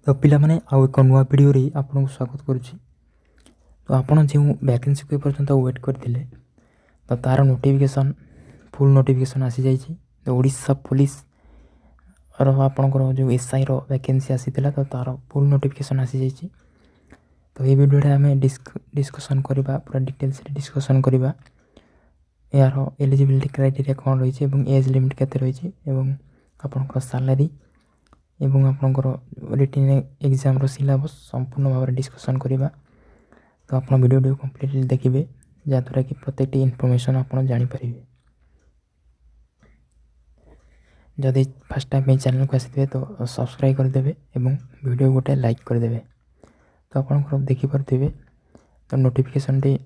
तो पिलामाने आउ एक नुआ वीडियो रे आपन को स्वागत करुछि। तो आपन जे वैकेंसी को पर्यंत वेट करथिले तो तार नोटिफिकेशन फुल नोटिफिकेशन आसी जाइछि। तो ओडिशा पुलिस रो आपन को जो एसआई रो वैकेंसी आसीतिला तो तार फुल नोटिफिकेशन आसी जाइछि। तो ये वीडियो रे हमें डिस्कशन करबा पूरा डिटेल्स रे डिस्कशन करबा यार एलिजिबिलिटी क्राइटेरिया कोन रहिछि एवं एज लिमिट केते रहिछि एवं आपन को सैलरी एवं आपनकर रिटन एग्जाम रो सिलेबस संपूर्ण भाव डिस्कशन करबा। तो आपन वीडियो कंप्लीटली देखिबे जाद्वारा कि प्रत्येक इनफॉरमेशन आपन जानि परिबे। जदि फर्स्ट टाइम चैनल को आसीबे तो सब्सक्राइब कर देबे एवं वीडियो गोटे लाइक कर देबे। तो आपन देखि परथिबे तो नोटिफिकेशन टी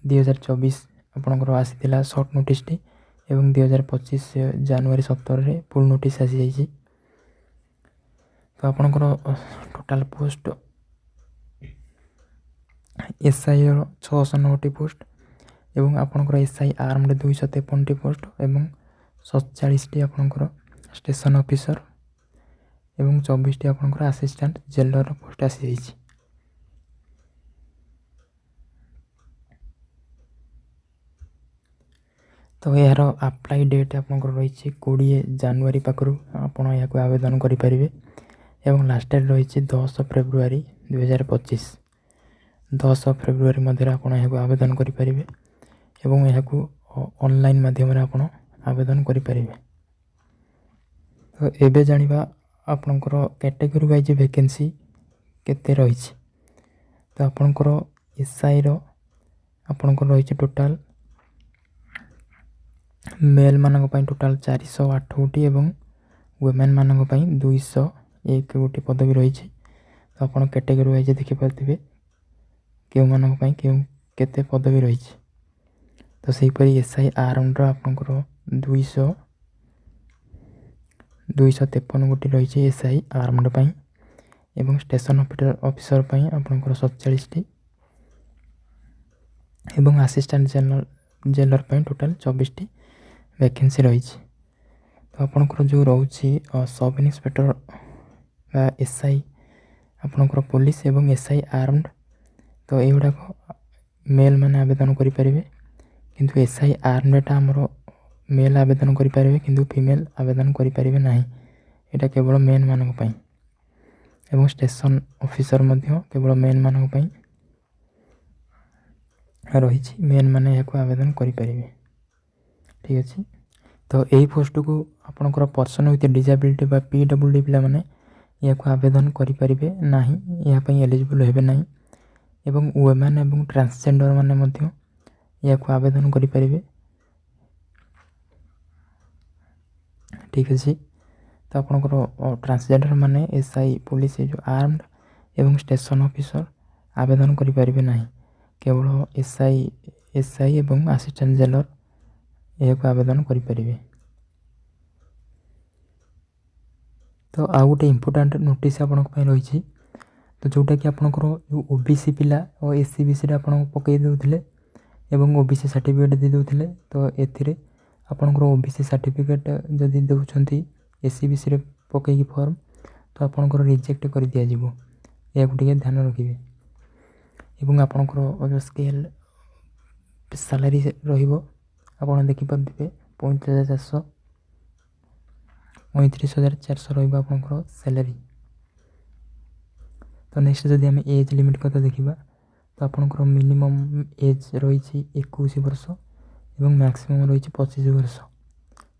2024 आपन आसीतिला शॉर्ट नोटिस टी एवं 2025 जनवरी 17 रे फुल नोटिस आसी जाइछि। तो आपनकर टोटाल पोस्ट एसआई 690 पोस्ट एवं आपनकर एसआई आर्म्ड 253 पोस्ट एवं 47 टी आपनकर स्टेशन ऑफिसर एवं 24 टी आपनकर असिस्टेंट जेलर पोस्ट आसी जाइछि। तो यार अप्लाई डेट आपनकर रहिछि 20 जनवरी पाखरु आपण याको आवेदन करि परिबे एवं लास्ट डेट रही 10 फेब्रुआरी 2025। 10 फेब्रुआरी मध्य आप आवेदन करें एवं यह ऑनलाइन माध्यम आप आवेदन करें। तो एबे जानिबा आपनकर कैटेगरी वाइज वैकेंसी केते रही। तो आपनकर एसआई रो आपनकर रही टोटाल मेल मानक पई टोटाल 408 गोटी एवं वुमेन मानक पई 201 गोटी पदवी रही। तो आपन कैटेगरी वाइज देखि पारथिबे केउ मानक पई केउ केते पदवी रही। तो सही परी एसआई आर्म्ड आपनकर 253 गोटी रही एसआई आर्म्ड पई एवं स्टेशन ऑफिसर पई आपनकर 47 टी एवं असिस्टेंट जेलर पई टोटाल 24 टी वैकेंसी रही। तो आपनकर जो रहउछि सब इंस्पेक्टर एसआई आपनकर पुलिस एवं एसआई आर्म्ड तो एगुड़ा मेल माने आवेदन करि परिबे किंतु एसआई आर्म्ड हमरो मेल आवेदन करि परिबे किंतु फीमेल आवेदन करि परिबे नाही। एटा केवल मेन मानक पई एवं स्टेशन ऑफिसर मध्य केवल मेन मानक पई रहिछि। मेन माने याको आवेदन करि परिबे। ठीक अछि। तो एही पोस्ट को आपनकर पर्सन विथ डिसेबिलिटी बा पीडब्ल्यूडी पिला माने याको आवेदन करि परिबे नाही। या पई एलिजिबल हेबे नाही एवं वुमेन एवं ट्रांसजेंडर माने मध्य याको आवेदन करि परिबे। ठीक अछि। तो आपनकर ट्रांसजेंडर माने एसआई पुलिस जो आर्म्ड एवं स्टेशन ऑफिसर आवेदन करि परिबे नाही। केवल एसआई एवं असिस्टेंट जेलर याको आवेदन करि परिबे। तो आ गोटे इम्पोर्टाट नोटिस आपन रही। तो जोटा कि आपनकर जो ओबीसी पिला और एससी बीसी आपन पकई देउथिले एवं ओबीसी सर्टिफिकेट दे देउथिले। तो एथिरे आपनकर ओबीसी सर्टिफिकेट जदि देउछंती एससी बीसी रे पकई फॉर्म तो आपनकर रिजेक्ट कर दिया जिवो। या गुटे ध्यान रखिबे एवं आपनकर जो स्केल सैलरी रहिबो आपन देखि परदिबे 35,400 रहिबा आपनकर सैलरी। तो नेक्स्ट जदि हम एज लिमिट कथा देखिबा तो आपनकर मिनिमम एज रही 21 वर्ष एवं मैक्सिमम रही 25 वर्ष।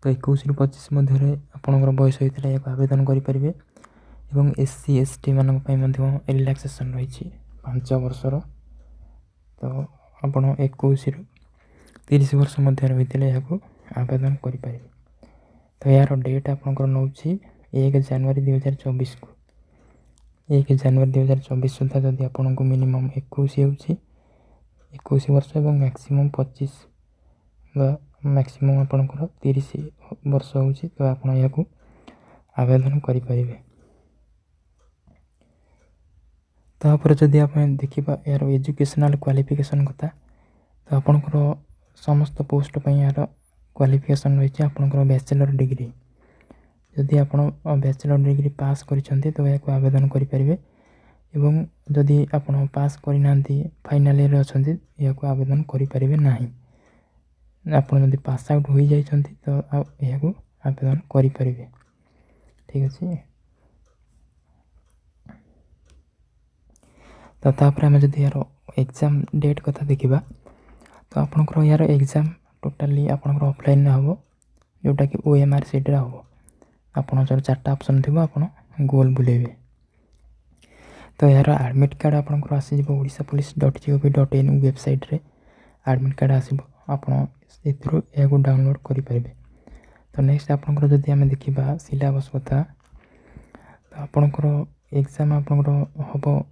तो 21 रु 25 मध्य आपनकर बयस होइतला या आवेदन करि परिबे एवं एससी एसटी मानक पई मध्य रिलैक्सेशन रही 5 वर्ष रो। तो आपण 21 रु 30 वर्ष मध्य रहितले याको आवेदन करि परिबे। तो यार डेट आपनकर नउछि 1 जनवरी 2024 को 1 जनवरी 2024 सुधा जदि आपन को मिनिमम 21 होछि 21 वर्ष एवं मैक्सिमम 25 बा मैक्सिमम आपनकर 30 वर्ष होछि तो आपन याको आवेदन करि परिबे। तापर जदि आपण देखिबा यार एजुकेशनल क्वालिफिकेशन कथा तो आपनकर समस्त पोस्ट पई यार क्वालिफिकेशन रही आपनकर बैचलर डिग्री। जदि आपण बैचलर डिग्री पास करिसेंती तो याको आवेदन करि परिबे एवं जदि आपण पास करिनांती फाइनल ईयर अछंती याको आवेदन करि परिबे नाही। आपण जदि पास आउट होई जाइछंती तो याको आवेदन करि परिबे। ठीक अछि। तो तापर आम जदि यार एग्जाम डेट कथा देखा तो आपंकर यार एग्जाम टोटाली आपंकर ऑफलाइन हम जोटा कि OMR सीट हम आपड़ चार्टा ऑप्शन थी आप गोल बुलेबे। तो यार एडमिट कार्ड आपंकर आसीज odishapolice.gov.in वेबसाइट रे एडमिट कार्ड आसो आप डाउनलोड करें। तो नेक्स्ट आपंकर जदि आम देखा सिलेबस कथा तो आपंकर एग्जाम आपंकर हम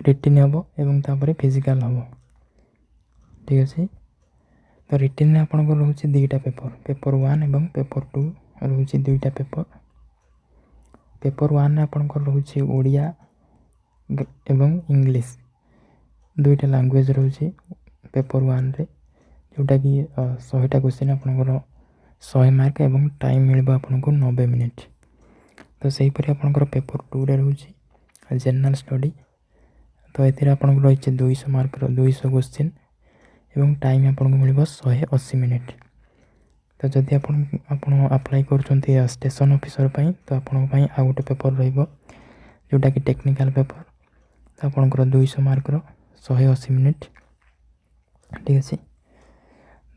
रिटिन हम एवं तापर फिजिकल हम। ठीक अच्छे। तो रिटिन आपंकर रोचे 2टा पेपर, पेपर 1 एवं पेपर 2 रोचे 2टा पेपर। पेपर 1 आपंकर रोचे ओडिया एवं इंग्लिश 2टा लैंग्वेज रोचे पेपर 1 रे जोटा कि 100टा क्वेश्चन आपंकर 100 मार्क एवं टाइम मिल आपको 90 मिनिट। तो सहीपरि आपंकर पेपर 2 रे रोचे जनरल स्टडी। तो ये आपको रही 200 मार्क 200 क्वेश्चन एवं टाइम आपको मिल 180 मिनिट। तो जदि आप अप्लाई कर स्टेशन ऑफिसर पाई तो आपंप आउ गोटे पेपर रोटा कि टेक्निकल पेपर। तो आपंकर 200 मार्क 180 मिनिट। ठीक अच्छे।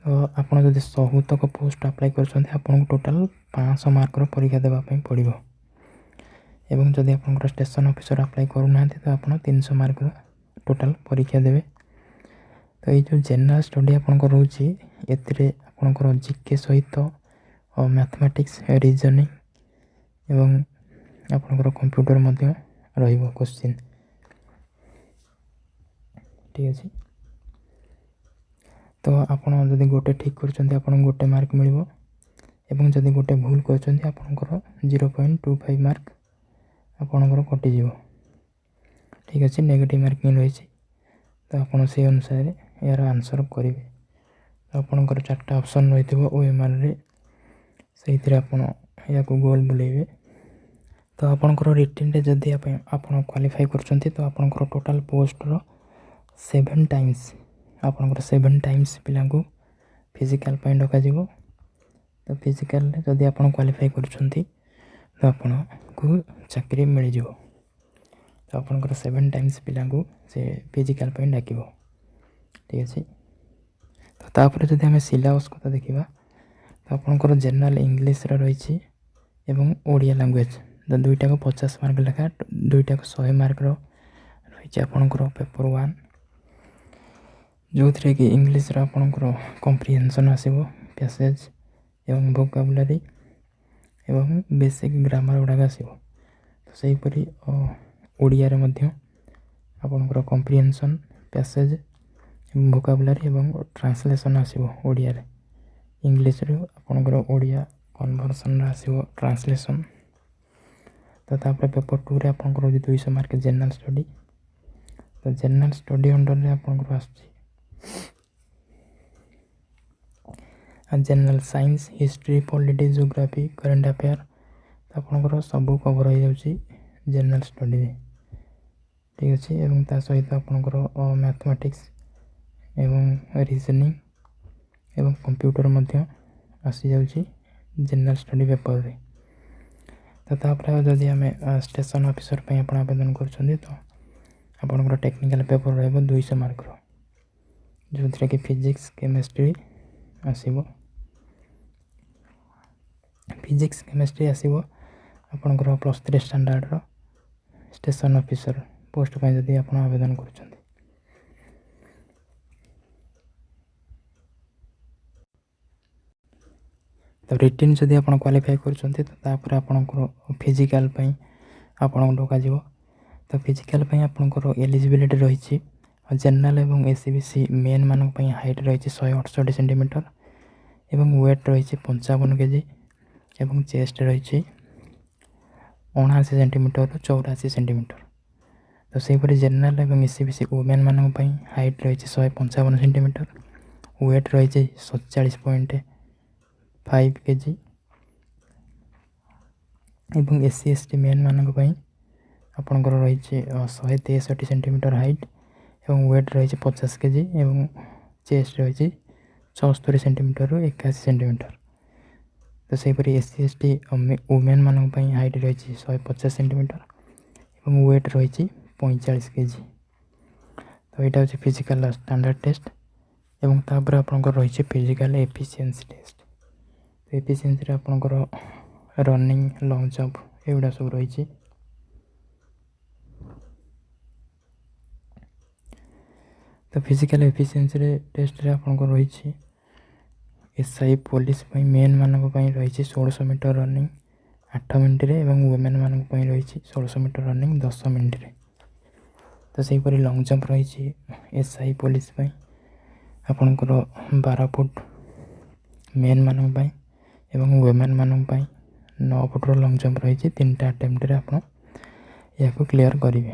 तो आपड़ जब 100 तक पोस्ट अप्लाई कर टोटाल 500 मार्क परीक्षा देवाई पड़ो एवं जदि आप स्टेशन ऑफिसर अप्लाई करूना तो आप 300 मार्क टोटाल परीक्षा देवे। तो ये जो जनरल स्टडी आपंकर रोचे आपंकर जीके सहित मैथमेटिक्स रीजनिंग एवं आपंकर कंप्यूटर मध्य रहिबो क्वेश्चन। ठीक अच्छे। तो आपड़ जदि गोटे ठीक कर गोटे मार्क मिल एवं जदि गोटे भूल कर आपंकर 0.25 मार्क आपंकर कटिज। ठीक अच्छे। नेगेटिव मार्किंग रही तो आप से अनुसार यार आंसर करेंगे। तो आपंकर 4टा ऑप्शन रही OMR रे से या गोल बुलेबे। तो आपंकर रिटिन रे जदि आप क्वालिफाई कर तो आपंकर टोटाल पोस्ट रो 7 टाइम्स आपंकर 7 टाइम्स पिला को फिजिकल डक। तो फिजिकल जदि आप क्वालिफाई कर तो आपन को चाकरी मिल जाव। तो आपंकर 7 टाइम्स पिला को से फिजिकल डाक। ठीक अच्छे। तो तापर जदि आम सिलेबस कथा देखा तो आपंकर जनरल इंग्लिश रही एवं ओडिया लैंग्वेज तो 2टा को 50 मार्क लेखा 2टा को 100 मार्क रही आपंकर पेपर 1 जो थे कि इंग्लिश आपंकर कम्प्रिहेंशन आसो पैसेज एवं वोकाबुलरी एवं बेसिक ग्रामर गुड़ाक आसो। तो सहीपरि ओडिया आपंकर कम्प्रिहेंशन पैसेज वोकाबुलरी एवं ट्रांसलेशन आसो ओडिया रे। इंग्लिश रे आपंकर ओडिया कन्वर्सन आसो ट्रांसलेशन। तो तापर पेपर 2 रे आपंकर 200 मार्क जनरल स्टडी। तो जनरल स्टडी अंडर रे आपंकर आसछि general science history polity geography current affair. तो आपंकर सब कवर हो जाउछि जनरल स्टडी रे। ठीक अच्छे। एवं ता सहित आपंकर मैथमेटिक्स एवं रीजनिंग एवं कंप्यूटर मध्य आसी जाउछि जनरल स्टडी पेपर रे। तो तापर जदि आम स्टेशन ऑफिसर पे आप आवेदन कर तो आपंकर टेक्निकल पेपर रहिबो 200 मार्क जो थे कि फिजिक्स केमिस्ट्री आसो। फिजिक्स केमिस्ट्री आसो आपंकर +3 स्टैंडर्ड स्टेशन ऑफिसर पोस्ट पर जदि आप आवेदन कर। तो रिटिन जदि आप क्वालिफाई कर तो आपंकर फिजिकल आपन डक। तो फिजिकल आपंकर एलिजिबिलिटी रही जनरल एवं SCBC मेन मान हाइट रही 168 सेंटीमीटर एवं वेट रही 55 kg एवं चेस्ट रही 79 सेंटीमीटर 84 सेंटीमीटर। तो सहीपरि जनरल एवं SCBC वुमेन मान हाइट रही 155 सेंटीमीटर वेट रही 47.5 kg ଏବଂ SC ST ମେନ୍ ମାନଙ୍କ ପାଇଁ ଆପଣଙ୍କର ରହିଛି 163 ସେଣ୍ଟିମିଟର ହାଇଟ୍ ଏବଂ ୱେଟ୍ ରହିଛି 50 କେଜି ଏବଂ ଚେଷ୍ଟ ରହିଛି 74 ସେଣ୍ଟିମିଟରରୁ 81 ସେଣ୍ଟିମିଟର। ତ ସେହିପରି SC ST ଓମେନ୍ ମାନଙ୍କ ପାଇଁ ହାଇଟ୍ ରହିଛି 150 ସେଣ୍ଟିମିଟର ଏବଂ ୱେଟ୍ ରହିଛି 45 କେଜି। ତ ଏଇଟା ହେଉଛି ଫିଜିକାଲ୍ ଷ୍ଟାଣ୍ଡାର୍ଡ଼ ଟେଷ୍ଟ ଏବଂ ତାପରେ ଆପଣଙ୍କର ରହିଛି ଫିଜିକାଲ୍ ଏଫିସିଏନ୍ସି ଟେଷ୍ଟ। ତ ଏଫିସିଏନ୍ସିରେ ଆପଣଙ୍କର ରନିଂ, ଲଙ୍ଗ୍ ଜମ୍ପ ଏଗୁଡ଼ା ସବୁ ରହିଛି। ତ ଫିଜିକାଲ୍ ଏଫିସିଏନ୍ସିରେ ଟେଷ୍ଟରେ ଆପଣଙ୍କର ରହିଛି SI ପୋଲିସ ପାଇଁ ମେନ୍ ମାନଙ୍କ ପାଇଁ ରହିଛି 1600 ମିଟର ରନିଂ 8 ମିନିଟ୍ରେ ଏବଂ ୱିମେନ୍ ମାନଙ୍କ ପାଇଁ ରହିଛି 1600 ମିଟର ରନିଂ 10 ମିନିଟ୍ରେ। ତ ସେହିପରି ଲଙ୍ଗ୍ ଜମ୍ପ ରହିଛି SI ପୋଲିସ ପାଇଁ ଆପଣଙ୍କର 12 ଫୁଟ ମେନ୍ ମାନଙ୍କ ପାଇଁ ଏବଂ ୱିମେନ୍ ମାନଙ୍କ ପାଇଁ 9 ଫୁଟର ଲଙ୍ଗ୍ ଜମ୍ପ ରହିଛି। 3ଟା ଆଟେମ୍ପ୍ଟରେ ଆପଣ ଏହାକୁ କ୍ଲିୟର କରିବେ।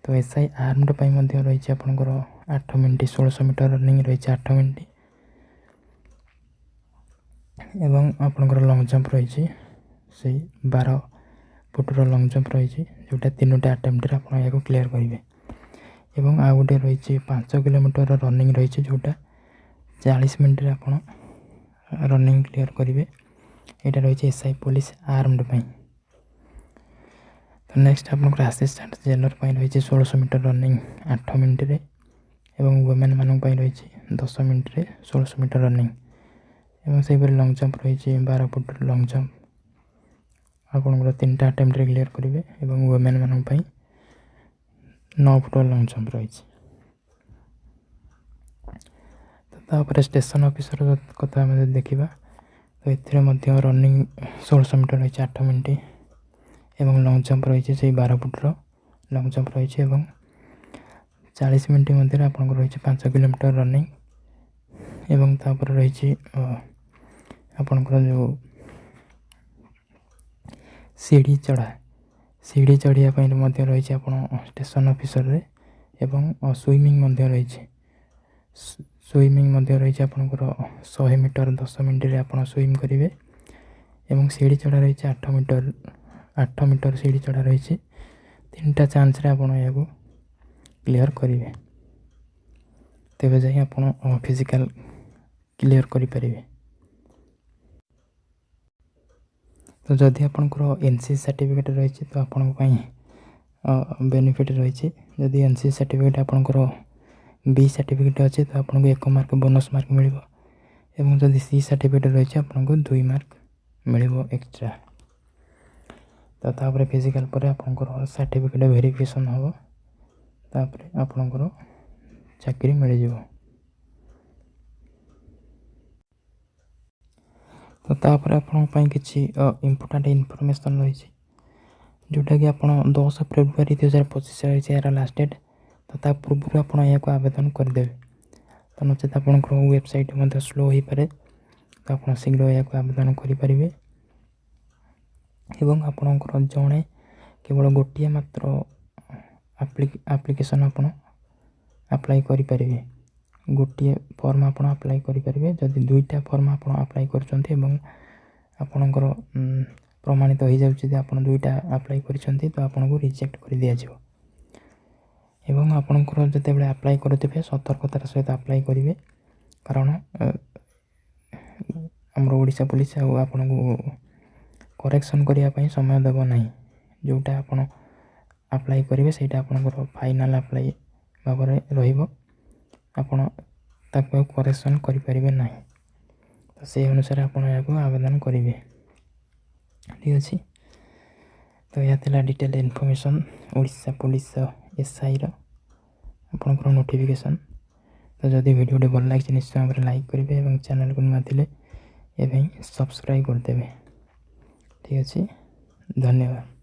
ତ SI ଆର୍ମଡ ପାଇଁ ମଧ୍ୟ ରହିଛି ଆପଣଙ୍କର 8 ମିନିଟ୍ 1600 ମିଟର ରନିଂ ରହିଛି 8 ମିନିଟ୍ ଏବଂ ଆପଣଙ୍କର ଲଙ୍ଗ୍ ଜମ୍ପ ରହିଛି ସେଇ 12 ଫୁଟର ଲଙ୍ଗ୍ ଜମ୍ପ ରହିଛି ଯେଉଁଟା 3ଟା ଆଟେମ୍ପ୍ଟରେ ଆପଣ ଏହାକୁ କ୍ଲିୟର କରିବେ। ଏବଂ ଆଉ ଗୋଟେ ରହିଛି 5 କିଲୋମିଟର ରନିଂ ରହିଛି ଯେଉଁଟା 40 ମିନିଟ୍ରେ ଆପଣ ରନିଂ କ୍ଲିୟର କରିବେ। ଏଇଟା ରହିଛି SI ପୋଲିସ ଆର୍ମଡ ପାଇଁ। ତ ନେକ୍ସଟ ଆପଣଙ୍କର ଆସିଷ୍ଟାଣ୍ଟ ଜେଲର ପାଇଁ ରହିଛି 1600 ମିଟର ରନିଂ 8 ମିନିଟ୍ରେ ଏବଂ ୱିମେନ୍ ମାନଙ୍କ ପାଇଁ ରହିଛି 10 ମିନିଟ୍ରେ 1600 ମିଟର ରନିଂ ଏବଂ ସେହିପରି ଲଙ୍ଗ୍ ଜମ୍ପ ରହିଛି 12 ଫୁଟର ଲଙ୍ଗ୍ ଜମ୍ପ ଆପଣଙ୍କର 3ଟା ଆଟେମ୍ପ୍ଟରେ କ୍ଲିୟର କରିବେ ଏବଂ ୱିମେନ୍ ମାନଙ୍କ ପାଇଁ 9 ଫୁଟର ଲଙ୍ଗ୍ ଜମ୍ପ ରହିଛି। ତ ତାପରେ ଷ୍ଟେସନ୍ ଅଫିସର କଥା ଆମେ ଯଦି ଦେଖିବା ତ ଏଥିରେ ମଧ୍ୟ ରନିଂ 1600 ମିଟର ରହିଛି 8 ମିନିଟ୍ ଏବଂ ଲଙ୍ଗ୍ ଜମ୍ପ ରହିଛି ସେଇ 12 ଫୁଟର ଲଙ୍ଗ୍ ଜମ୍ପ ରହିଛି ଏବଂ 40 ମିନିଟ୍ ମଧ୍ୟରେ ଆପଣଙ୍କର ରହିଛି 5 କିଲୋମିଟର ରନିଂ ଏବଂ ତାପରେ ରହିଛି ଆପଣଙ୍କର ଯେଉଁ ସିଢ଼ି ଚଢ଼ିବା ପାଇଁ ମଧ୍ୟ ରହିଛି ଆପଣ ଷ୍ଟେସନ୍ ଅଫିସରରେ ଏବଂ ସୁଇମିଂ ମଧ୍ୟ ରହିଛି। ସୁଇମିଂ ମଧ୍ୟ ରହିଛି ଆପଣଙ୍କର 100 ମିଟର 10 ମିନିଟ୍ରେ ଆପଣ ସୁଇମ୍ କରିବେ ଏବଂ ସିଢ଼ି ଚଢ଼ା ରହିଛି 8 ମିଟର ସିଢ଼ି ଚଢ଼ା ରହିଛି। 3ଟା ଚାନ୍ସରେ ଆପଣ ଏହାକୁ କ୍ଲିୟର କରିବେ ତେବେ ଯାଇ ଆପଣ ଫିଜିକାଲ୍ କ୍ଲିୟର କରିପାରିବେ। ତ ଯଦି ଆପଣଙ୍କର NC ସାର୍ଟିଫିକେଟ୍ ରହିଛି ତ ଆପଣଙ୍କ ପାଇଁ ବେନିଫିଟ୍ ରହିଛି। ଯଦି NC ସାର୍ଟିଫିକେଟ୍ ଆପଣଙ୍କର B ସାର୍ଟିଫିକେଟ୍ ଅଛି ତ ଆପଣଙ୍କୁ 1 ମାର୍କ ବୋନସ୍ ମାର୍କ ମିଳିବ ଏବଂ ଯଦି C ସାର୍ଟିଫିକେଟ୍ ରହିଛି ଆପଣଙ୍କୁ 2 ମାର୍କ ମିଳିବ ଏକ୍ସଟ୍ରା। ତ ତାପରେ ଫିଜିକାଲ୍ ପରେ ଆପଣଙ୍କର ସାର୍ଟିଫିକେଟ୍ ଭେରିଫିକେସନ୍ ହେବ ତାପରେ ଆପଣଙ୍କର ଚାକିରି ମିଳିଯିବ। ତ ତାପରେ ଆପଣଙ୍କ ପାଇଁ କିଛି ଇମ୍ପୋର୍ଟାଣ୍ଟ ଇନଫର୍ମେସନ୍ ରହିଛି ଯେଉଁଟାକି ଆପଣ 10 ଫେବୃଆରୀ 2025 ରହିଛି ଏହାର ଲାଷ୍ଟ ଡେଟ୍। ତ ତା ପୂର୍ବରୁ ଆପଣ ଏହାକୁ ଆବେଦନ କରିଦେବେ। ତ ନଚେତ୍ ଆପଣଙ୍କର ୱେବସାଇଟ୍ ମଧ୍ୟ ସ୍ଲୋ ହୋଇପାରେ ତ ଆପଣ ଶୀଘ୍ର ଏହାକୁ ଆବେଦନ କରିପାରିବେ ଏବଂ ଆପଣଙ୍କର କେବଳ ଗୋଟିଏ ମାତ୍ର ଆପ୍ଲିକେସନ୍ ଆପଣ ଆପ୍ଲାଏ କରିପାରିବେ। ଗୋଟିଏ ଫର୍ମ ଆପଣ ଆପ୍ଲାଏ କରିପାରିବେ। ଯଦି 2ଟା ଫର୍ମ ଆପଣ ଆପ୍ଲାଏ କରୁଛନ୍ତି ଏବଂ ଆପଣଙ୍କର ପ୍ରମାଣିତ ହୋଇଯାଉଛି ଯେ ଆପଣ 2ଟା ଆପ୍ଲାଏ କରିଛନ୍ତି ତ ଆପଣଙ୍କୁ ରିଜେକ୍ଟ କରିଦିଆଯିବ ଏବଂ ଆପଣଙ୍କର ଯେତେବେଳେ ଆପ୍ଲାଏ କରୁଥିବେ ସତର୍କତାର ସହିତ ଆପ୍ଲାଏ କରିବେ କାରଣ ଆମର ଓଡ଼ିଶା ପୋଲିସ ଆଉ ଆପଣଙ୍କୁ କରେକ୍ସନ୍ କରିବା ପାଇଁ ସମୟ ଦେବ ନାହିଁ। ଯେଉଁଟା ଆପଣ ଆପ୍ଲାଏ କରିବେ ସେଇଟା ଆପଣଙ୍କର ଫାଇନାଲ୍ ଆପ୍ଲାଏ ଭାବରେ ରହିବ। ଆପଣ ତାକୁ ଆଉ କରେକ୍ସନ୍ କରିପାରିବେ ନାହିଁ। ତ ସେହି ଅନୁସାରେ ଆପଣ ଏହାକୁ ଆବେଦନ କରିବେ। ଠିକ୍ ଅଛି। ତ ଏହା ଥିଲା ଡିଟେଲ୍ ଇନଫର୍ମେସନ୍ ଓଡ଼ିଶା ପୋଲିସ SIର ଆପଣଙ୍କର ନୋଟିଫିକେସନ୍। ତ ଯଦି ଭିଡ଼ିଓଟି ଭଲ ଲାଗିଛି ନିଶ୍ଚୟ ଭାବରେ ଲାଇକ୍ କରିବେ ଏବଂ ଚ୍ୟାନେଲକୁ ନୂଆ ଥିଲେ ଏବେ ସବସ୍କ୍ରାଇବ୍ କରିଦେବେ। ଠିକ୍ ଅଛି, ଧନ୍ୟବାଦ।